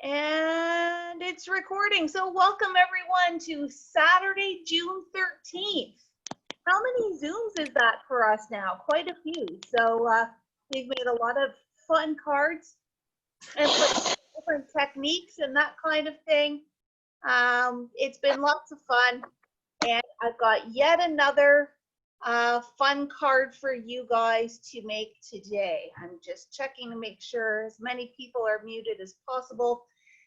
And it's recording. So welcome everyone to Saturday, June 13th. How many Zooms is that for us now? Quite a few. So we've made a lot of fun cards and different techniques and that kind of thing. It's been lots of fun. And I've got yet another fun card for you guys to make today. I'm just checking to make sure as many people are muted as possible.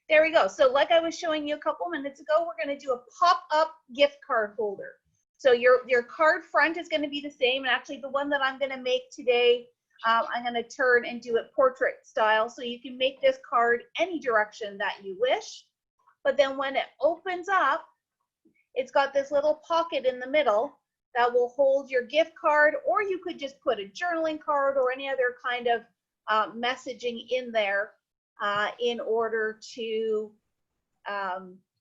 There we go. So like I was showing you a couple minutes ago, we're going to do a pop-up gift card holder. So your card front is going to be the same. And actually the one that I'm going to make today, I'm going to turn and do it portrait style. So you can make this card any direction that you wish. But then when it opens up, it's got this little pocket in the middle that will hold your gift card, or you could just put a journaling card or any other kind of messaging in there in order to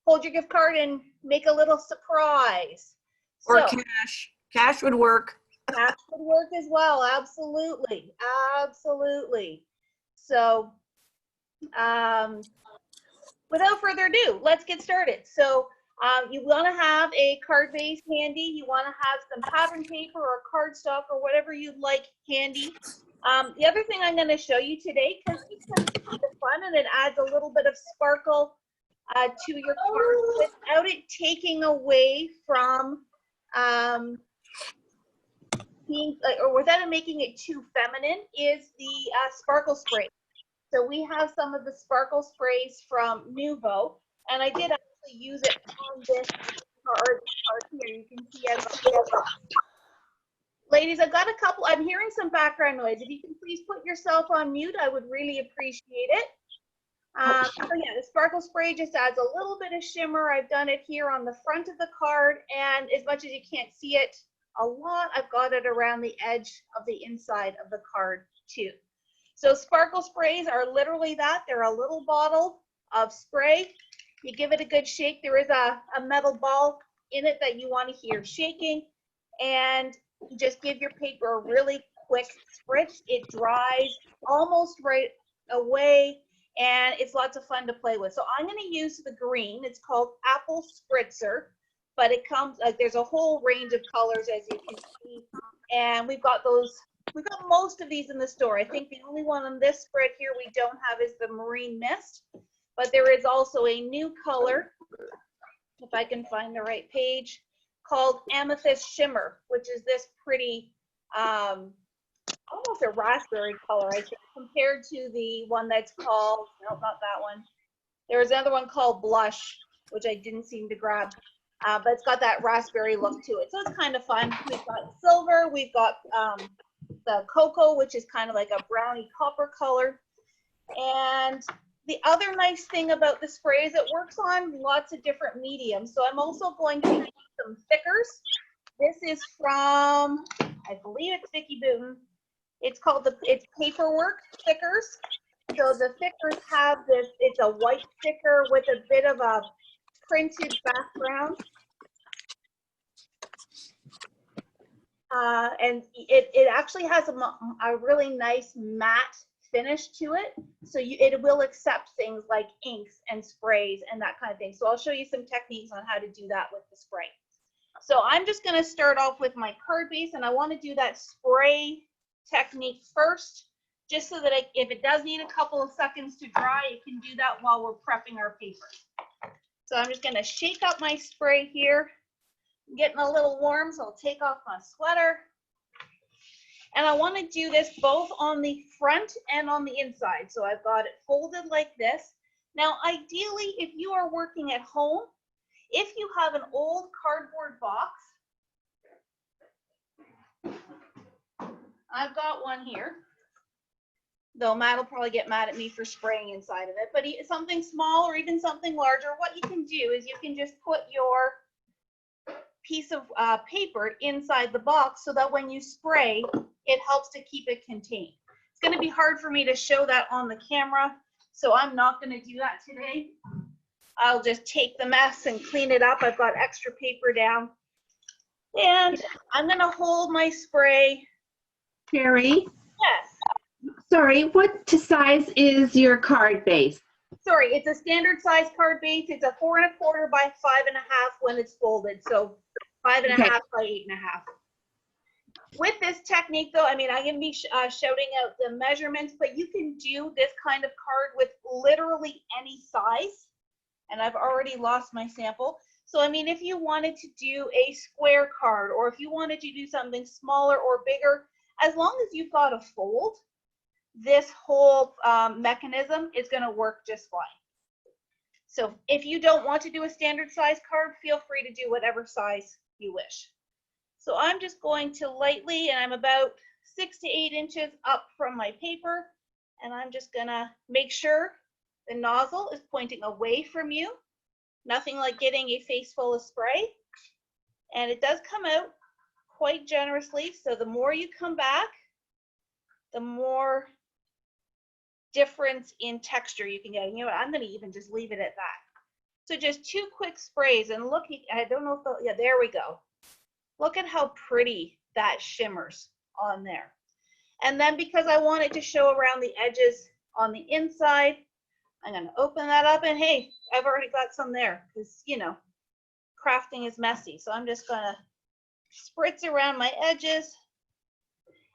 hold your gift card and make a little surprise. Or so, cash. Cash would work. Cash would work as well. Absolutely. Absolutely. So without further ado, let's get started. So you want to have a card base handy. You want to have some pattern paper or cardstock or whatever you'd like handy. The other thing I'm going to show you today, because it's kind of fun and it adds a little bit of sparkle to your card without it taking away from being, or without it making it too feminine, is the sparkle spray. So we have some of the sparkle sprays from Nuvo, and I did actually use it on this card here. You can see ladies, I've got a couple. I'm hearing some background noise. If you can please put yourself on mute, I would really appreciate it. So yeah, the sparkle spray just adds a little bit of shimmer. I've done it here on the front of the card, and as much as you can't see it a lot, I've got it around the edge of the inside of the card too. So sparkle sprays are literally that. They're a little bottle of spray. You give it a good shake. There is a metal ball in it that you want to hear shaking, and you just give your paper a really quick spritz. It dries almost right away, and it's lots of fun to play with. So I'm going to use the green. It's called Apple Spritzer, but it comes like there's a whole range of colors, as you can see, and we've got most of these in the store. I think the only one on this spread here we don't have is the Marine Mist, but there is also a new color, if I can find the right page, called Amethyst Shimmer, which is this pretty, almost a raspberry color, I think, compared to the one that's called, no, not that one. There's another one called Blush, which I didn't seem to grab, but it's got that raspberry look to it. So it's kind of fun. We've got silver, we've got the cocoa, which is kind of like a brownie copper color. And the other nice thing about the spray is it works on lots of different mediums. So I'm also going to use some thickers. This is from, I believe it's Vicky Booten. It's called it's Paperwork Stickers. So the stickers have this, it's a white sticker with a bit of a printed background. And it actually has a really nice matte finish to it. So it will accept things like inks and sprays and that kind of thing. So I'll show you some techniques on how to do that with the spray. So I'm just going to start off with my card base, and I want to do that spray technique first, just so that if it does need a couple of seconds to dry, you can do that while we're prepping our paper. So I'm just going to shake up my spray here. I'm getting a little warm, so I'll take off my sweater. And I want to do this both on the front and on the inside. So I've got it folded like this. Now, ideally, if you are working at home, if you have an old cardboard box, I've got one here, though Matt will probably get mad at me for spraying inside of it, but something small or even something larger, what you can do is you can just put your piece of paper inside the box so that when you spray, it helps to keep it contained. It's going to be hard for me to show that on the camera, so I'm not going to do that today. I'll just take the mess and clean it up. I've got extra paper down. And I'm going to hold my spray. Sheri? Yes. Sorry, what size is your card base? sorry, it's a standard size card base. It's a 4 1/4 by 5 1/2 when it's folded. So 5 1/2 by 8 1/2. With this technique though, I mean, I'm gonna be shouting out the measurements, but you can do this kind of card with literally any size. And I've already lost my sample. So, I mean, if you wanted to do a square card, or if you wanted to do something smaller or bigger, as long as you've got a fold, this whole mechanism is going to work just fine. So if you don't want to do a standard size card, feel free to do whatever size you wish. So I'm just going to lightly, and I'm about 6 to 8 inches up from my paper, and I'm just going to make sure the nozzle is pointing away from you. Nothing like getting a face full of spray. And it does come out quite generously. So the more you come back, the more difference in texture you can get. And you know what? I'm going to even just leave it at that. So just 2 quick sprays, and look, I don't know if, yeah, there we go. Look at how pretty that shimmers on there. And then because I want it to show around the edges on the inside, I'm going to open that up, and hey, I've already got some there because, you know, crafting is messy. So I'm just going to spritz around my edges.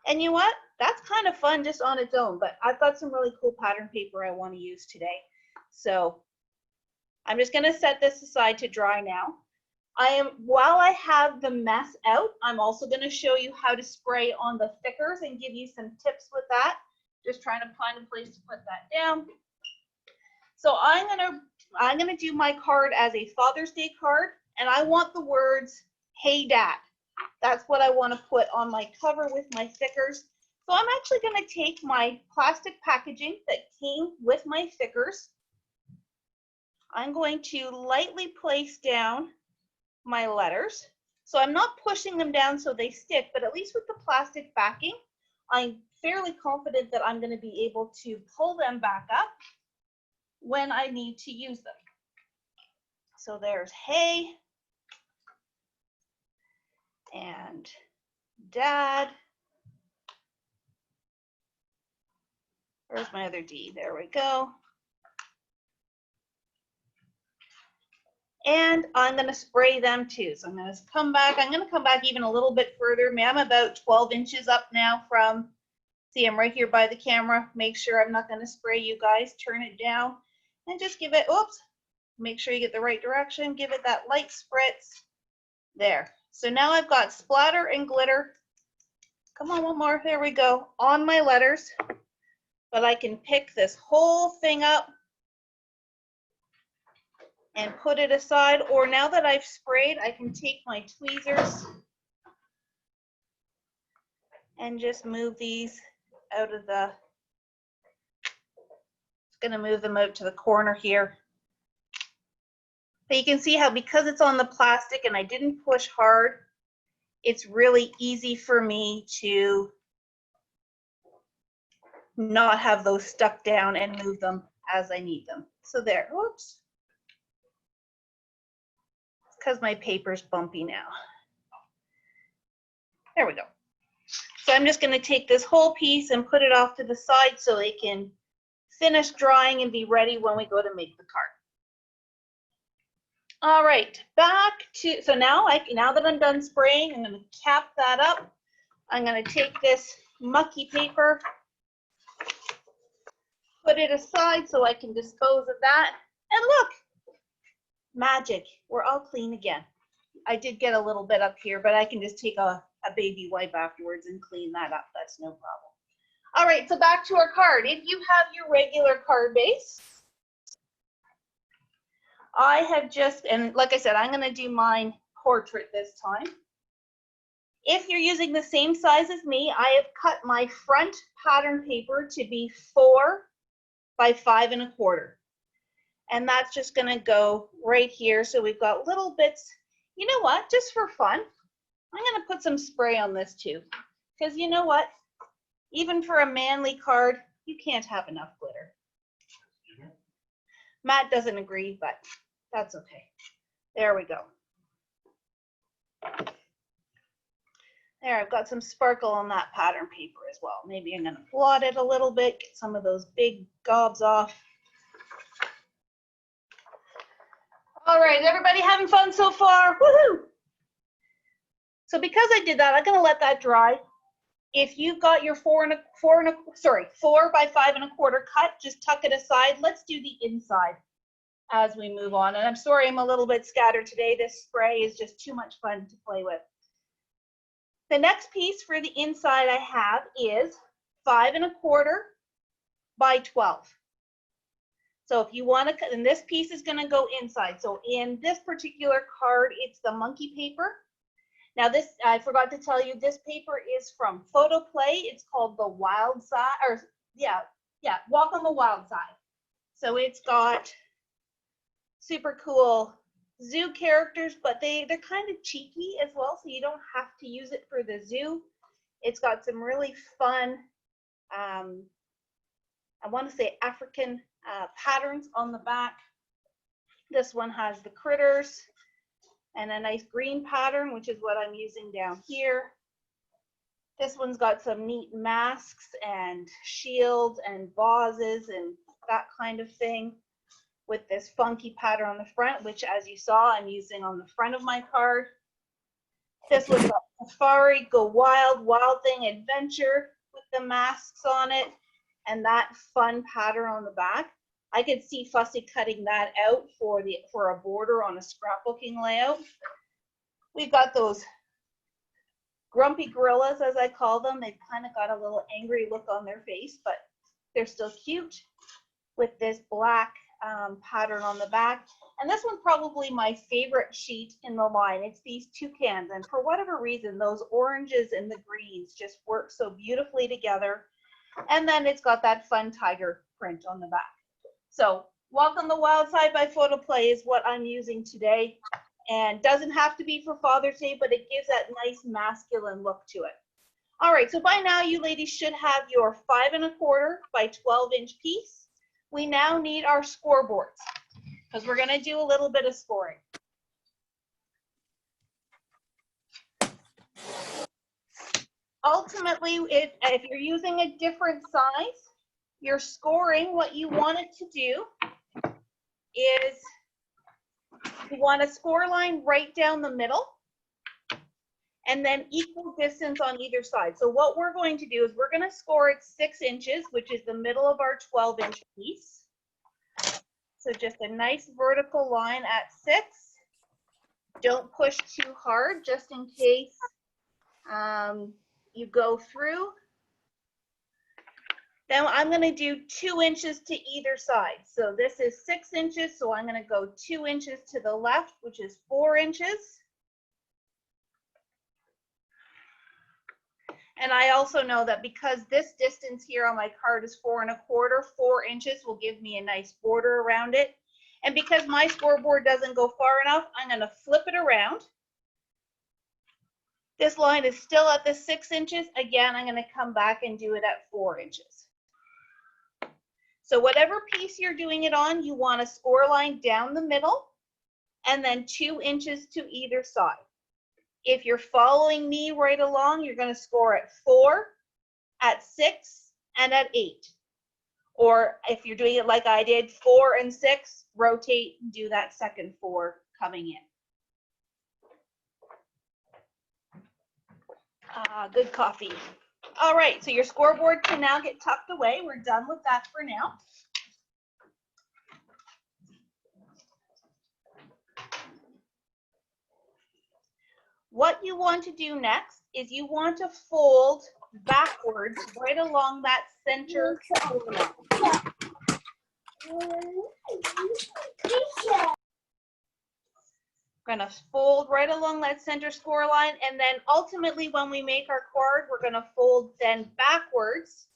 And you know what? That's kind of fun just on its own, but I've got some really cool pattern paper I want to use today. So I'm just going to set this aside to dry now. While I have the mess out, I'm also going to show you how to spray on the thickers and give you some tips with that. Just trying to find a place to put that down. So I'm gonna do my card as a Father's Day card, and I want the words, "Hey Dad." That's what I want to put on my cover with my thickers. So I'm actually going to take my plastic packaging that came with my thickers. I'm going to lightly place down my letters. So I'm not pushing them down so they stick, but at least with the plastic backing, I'm fairly confident that I'm going to be able to pull them back up when I need to use them. So there's hey and dad. Where's my other D? There we go. And I'm going to spray them too. So I'm going to come back. I'm going to come back even a little bit further. I'm about 12 inches up now from, see, I'm right here by the camera. Make sure I'm not going to spray you guys. Turn it down and just give it, oops, make sure you get the right direction. Give it that light spritz. There. So now I've got splatter and glitter. Come on, one more. There we go. On my letters. But I can pick this whole thing up and put it aside. Or now that I've sprayed, I can take my tweezers and just move these out of the, just going to move them out to the corner here. But you can see how, because it's on the plastic and I didn't push hard, it's really easy for me to not have those stuck down and move them as I need them. So there, whoops. It's because my paper's bumpy now. There we go. So I'm just going to take this whole piece and put it off to the side so it can finish drying and be ready when we go to make the card. All right, back to, so now that I'm done spraying, I'm going to cap that up. I'm going to take this mucky paper, put it aside so I can dispose of that. And look, magic, we're all clean again. I did get a little bit up here, but I can just take a baby wipe afterwards and clean that up. That's no problem. All right, so back to our card. If you have your regular card base, I have just, and like I said, I'm going to do mine portrait this time. If you're using the same size as me, I have cut my front pattern paper to be 4 by 5 1/4. And that's just going to go right here. So we've got little bits. You know what? Just for fun, I'm going to put some spray on this too. Because you know what? Even for a manly card, you can't have enough glitter. Matt doesn't agree, but that's okay. There we go. There, I've got some sparkle on that pattern paper as well. Maybe I'm going to blot it a little bit, get some of those big gobs off. All right, everybody having fun so far? Woohoo! So because I did that, I'm gonna let that dry. If you've got your 4 by 5¼ cut, just tuck it aside. Let's do the inside as we move on. And I'm sorry I'm a little bit scattered today. This spray is just too much fun to play with. The next piece for the inside I have is 5¼ by 12. So if you want to, and this piece is going to go inside. So in this particular card, it's the monkey paper. Now this, I forgot to tell you, this paper is from Photo Play. It's called the Wild Side, or Walk on the Wild Side. So it's got super cool zoo characters, but they're kind of cheeky as well, so you don't have to use it for the zoo. It's got some really fun, I want to say African patterns on the back. This one has the critters and a nice green pattern, which is what I'm using down here. This one's got some neat masks and shields and vases and that kind of thing, with this funky pattern on the front, which as you saw, I'm using on the front of my card. This was a Safari, Go Wild, Wild Thing Adventure with the masks on it and that fun pattern on the back. I could see Fussy cutting that out for a border on a scrapbooking layout. We've got those grumpy gorillas, as I call them. They've kind of got a little angry look on their face, but they're still cute, with this black pattern on the back. And this one's probably my favorite sheet in the line. It's these toucans, and for whatever reason, those oranges and the greens just work so beautifully together. And then it's got that fun tiger print on the back. So Walk on the Wild Side by Photo Play is what I'm using today, and doesn't have to be for Father's Day, but it gives that nice masculine look to it. All right, so by now you ladies should have your 5¼ by 12-inch piece. We now need our scoreboards because we're going to do a little bit of scoring. Ultimately, if you're using a different size, your scoring, what you want it to do is you want a score line right down the middle and then equal distance on either side. So what we're going to do is we're going to score at 6 inches, which is the middle of our 12-inch piece. So just a nice vertical line at 6. Don't push too hard, just in case you go through. Then I'm going to do 2 inches to either side. So this is 6 inches, so I'm going to go 2 inches to the left, which is 4 inches. And I also know that because this distance here on my card is 4¼ 4 inches will give me a nice border around it. And because my scoreboard doesn't go far enough, I'm going to flip it around. This line is still at the 6 inches. Again, I'm going to come back and do it at 4 inches. So whatever piece you're doing it on, you want a score line down the middle and then 2 inches to either side. If you're following me right along, you're going to score at 4, at 6, and at 8. Or if you're doing it like I did, 4 and 6, rotate and do that second 4 coming in. Good coffee. All right, so your scoreboard can now get tucked away. We're done with that for now. What you want to do next is you want to fold backwards right along that center line. We're going to fold right along that center score line, and then ultimately when we make our card, we're going to fold then backwards,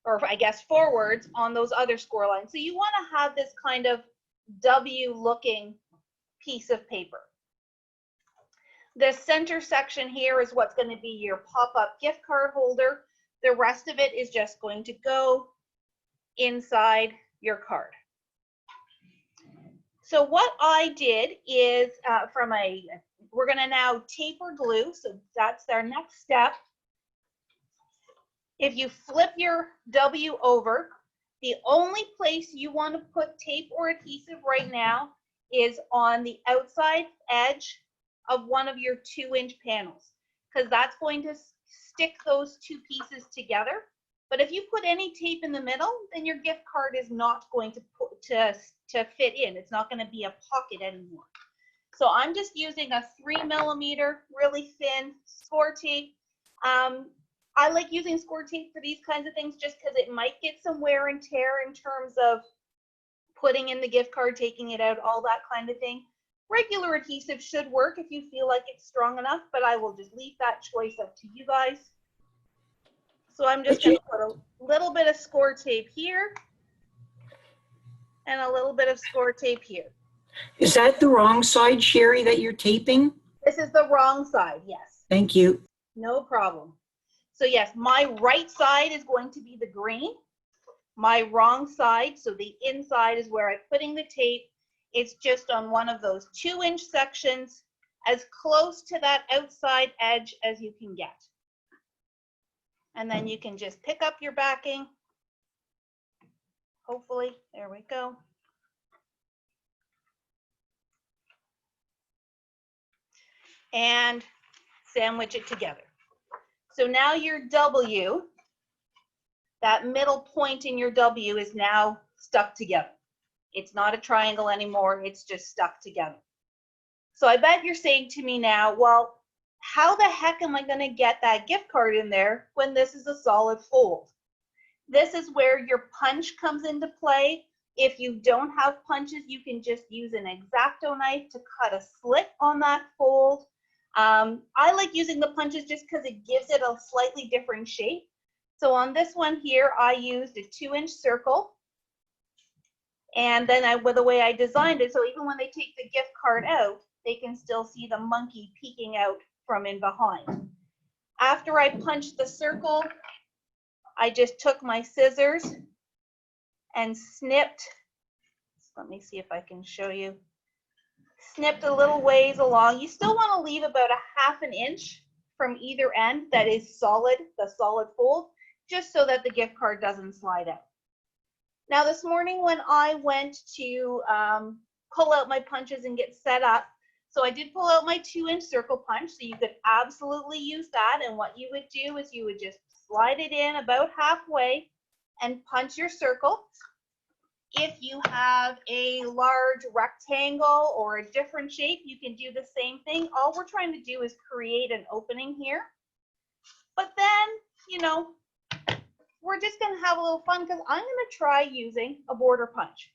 or I guess forwards, on those other score lines. So you want to have this kind of W-looking piece of paper. The center section here is what's going to be your pop-up gift card holder. The rest of it is just going to go inside your card. So what I did is we're going to now taper glue. So that's our next step. If you flip your W over, the only place you want to put tape or adhesive right now is on the outside edge of one of your 2-inch panels, because that's going to stick those two pieces together. But if you put any tape in the middle, then your gift card is not going to fit in. It's not going to be a pocket anymore. So I'm just using a 3mm, really thin score tape. I like using score tape for these kinds of things just because it might get some wear and tear in terms of putting in the gift card, taking it out, all that kind of thing. Regular adhesive should work if you feel like it's strong enough, but I will just leave that choice up to you guys. So I'm just going to put a little bit of score tape here and a little bit of score tape here. Is that the wrong side, Sheri, that you're taping? This is the wrong side, yes. Thank you. No problem. So yes, my right side is going to be the green. My wrong side, so the inside, is where I'm putting the tape. It's just on one of those 2-inch sections, as close to that outside edge as you can get. And then you can just pick up your backing. Hopefully, there we go. And sandwich it together. So now your W, that middle point in your W, is now stuck together. It's not a triangle anymore, it's just stuck together. So I bet you're saying to me now, well, how the heck am I going to get that gift card in there when this is a solid fold? This is where your punch comes into play. If you don't have punches, you can just use an X-Acto knife to cut a slit on that fold. I like using the punches just because it gives it a slightly different shape. So on this one here, I used a 2-inch circle. And then the way I designed it, so even when they take the gift card out, they can still see the monkey peeking out from in behind. After I punched the circle, I just took my scissors and snipped. Let me see if I can show you. Snipped a little ways along. You still want to leave about a 1/2 inch from either end that is solid, the solid fold, just so that the gift card doesn't slide out. Now this morning when I went to pull out my punches and get set up, so I did pull out my 2-inch circle punch, so you could absolutely use that. And what you would do is you would just slide it in about halfway and punch your circle. If you have a large rectangle or a different shape, you can do the same thing. All we're trying to do is create an opening here. But then, you know, we're just going to have a little fun because I'm going to try using a border punch.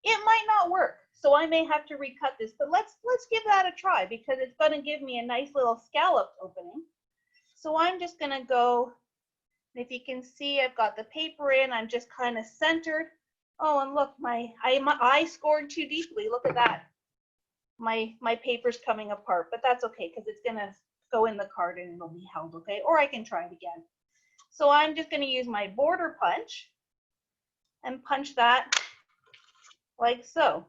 It might not work, so I may have to recut this, but let's give that a try because it's going to give me a nice little scalloped opening. So I'm just going to go, if you can see, I've got the paper in, I'm just kind of centered. Oh, and look, my eye scored too deeply. Look at that. My paper's coming apart, but that's okay because it's going to go in the card and it'll be held, okay? Or I can try it again. So I'm just going to use my border punch and punch that like so.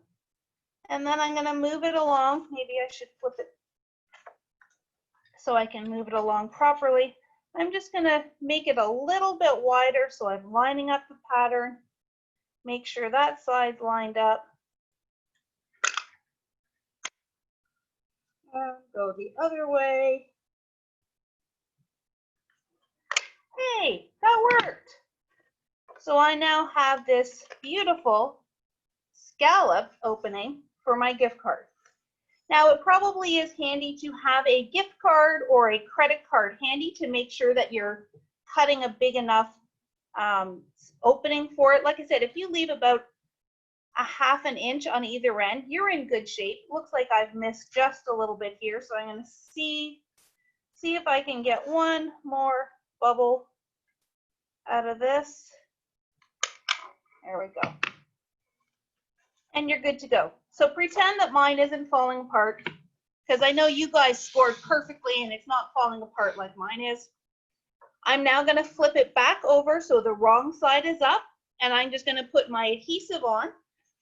And then I'm going to move it along. Maybe I should flip it so I can move it along properly. I'm just going to make it a little bit wider so I'm lining up the pattern. Make sure that side's lined up. And go the other way. Hey, that worked. So I now have this beautiful scallop opening for my gift card. Now it probably is handy to have a gift card or a credit card handy to make sure that you're cutting a big enough opening for it. Like I said, if you leave about a 1/2 inch on either end, you're in good shape. Looks like I've missed just a little bit here, so I'm going to see if I can get one more bubble out of this. There we go. And you're good to go. So pretend that mine isn't falling apart because I know you guys scored perfectly and it's not falling apart like mine is. I'm now going to flip it back over so the wrong side is up, and I'm just going to put my adhesive on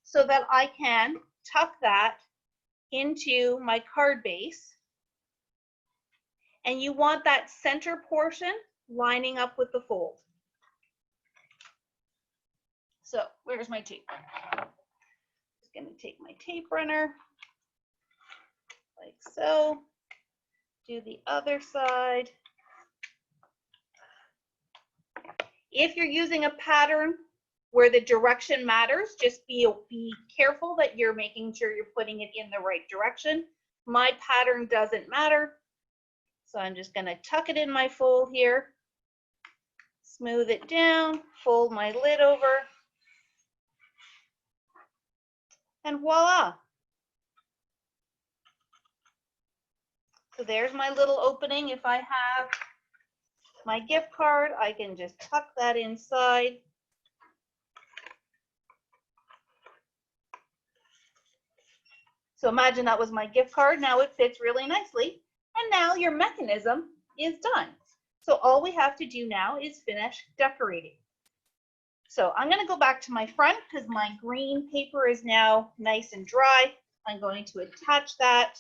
so that I can tuck that into my card base. And you want that center portion lining up with the fold. So where's my tape? Just going to take my tape runner, like so. Do the other side. If you're using a pattern where the direction matters, just be careful that you're making sure you're putting it in the right direction. My pattern doesn't matter. So I'm just gonna tuck it in my fold here, smooth it down, fold my lid over, and voila. So there's my little opening. If I have my gift card, I can just tuck that inside. So imagine that was my gift card. Now it fits really nicely. And now your mechanism is done. So all we have to do now is finish decorating. So I'm going to go back to my front because my green paper is now nice and dry. I'm going to attach that.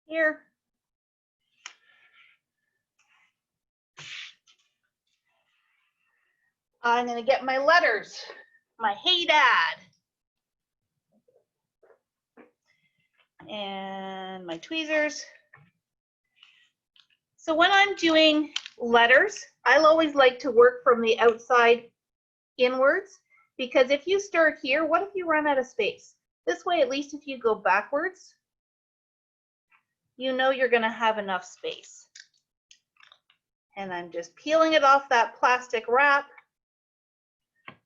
Here. I'm going to get my letters, my Hey Dad, and my tweezers. So when I'm doing letters, I'll always like to work from the outside inwards, because if you start here, what if you run out of space? This way, at least if you go backwards, you know you're going to have enough space. And I'm just peeling it off that plastic wrap,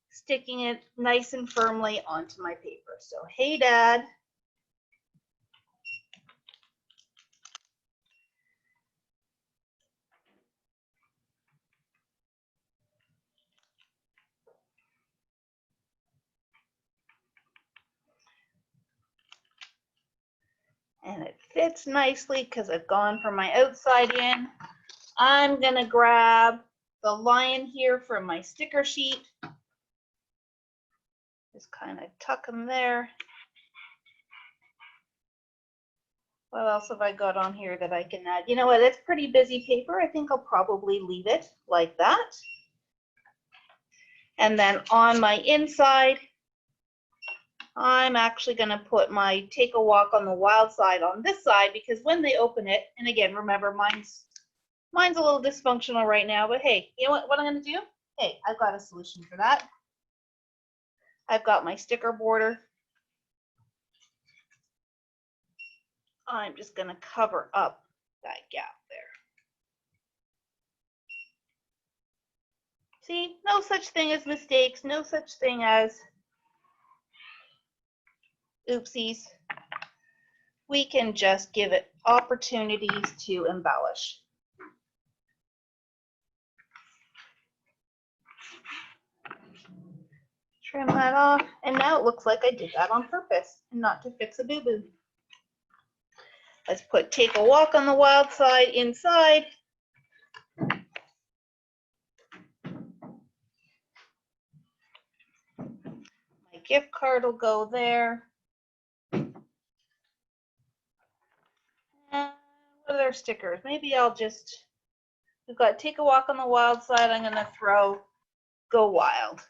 sticking it nice and firmly onto my paper. So, Hey Dad. And it fits nicely because I've gone from my outside in. I'm going to grab the lion here from my sticker sheet. Just kind of tuck them there. What else have I got on here that I can add? You know what, it's pretty busy paper. I think I'll probably leave it like that. And then on my inside, I'm actually going to put my Take a Walk on the Wild Side on this side, because when they open it, and again, remember mine's a little dysfunctional right now, but hey, you know what I'm going to do? Hey, I've got a solution for that. I've got my sticker border. I'm just going to cover up that gap there. See, no such thing as mistakes, no such thing as oopsies. We can just give it opportunities to embellish. Trim that off, and now it looks like I did that on purpose and not to fix a boo-boo. Let's put Take a Walk on the Wild Side inside. My gift card will go there. And what are their stickers? Maybe I'll just, we've got Take a Walk on the Wild Side. I'm going to throw Go Wild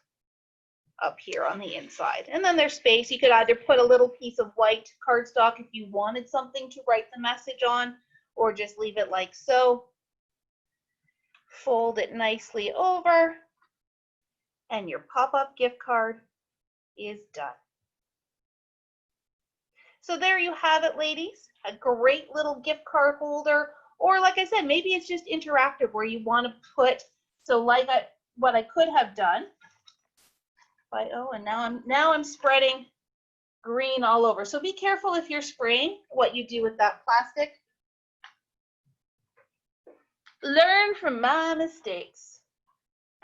up here on the inside. And then there's space. You could either put a little piece of white cardstock if you wanted something to write the message on, or just leave it like so. Fold it nicely over, and your pop-up gift card is done. So there you have it, ladies. A great little gift card holder, or like I said, maybe it's just interactive where you want to put, so like what I could have done, and now I'm spreading green all over. So be careful if you're spraying what you do with that plastic. Learn from my mistakes.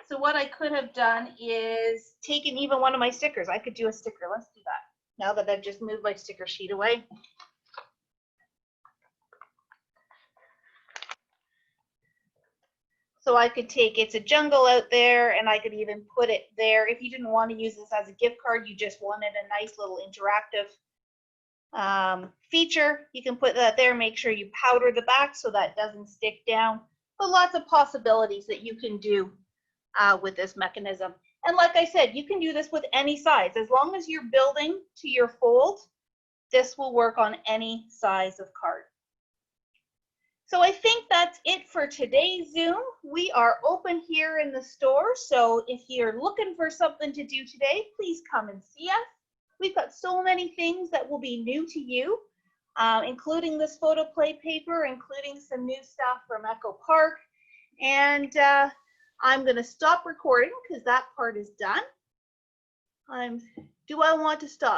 So what I could have done is taken even one of my stickers. I could do a sticker. Let's do that. Now that I've just moved my sticker sheet away. So I could take It's a Jungle out there, and I could even put it there. If you didn't want to use this as a gift card, you just wanted a nice little interactive feature, you can put that there. Make sure you powder the back so that doesn't stick down. But lots of possibilities that you can do with this mechanism. And like I said, you can do this with any size. As long as you're building to your fold, this will work on any size of card. So I think that's it for today's Zoom. We are open here in the store, so if you're looking for something to do today, please come and see us. We've got so many things that will be new to you, including this photo play paper, including some new stuff from Echo Park. And I'm going to stop recording because that part is done. Do I want to stop?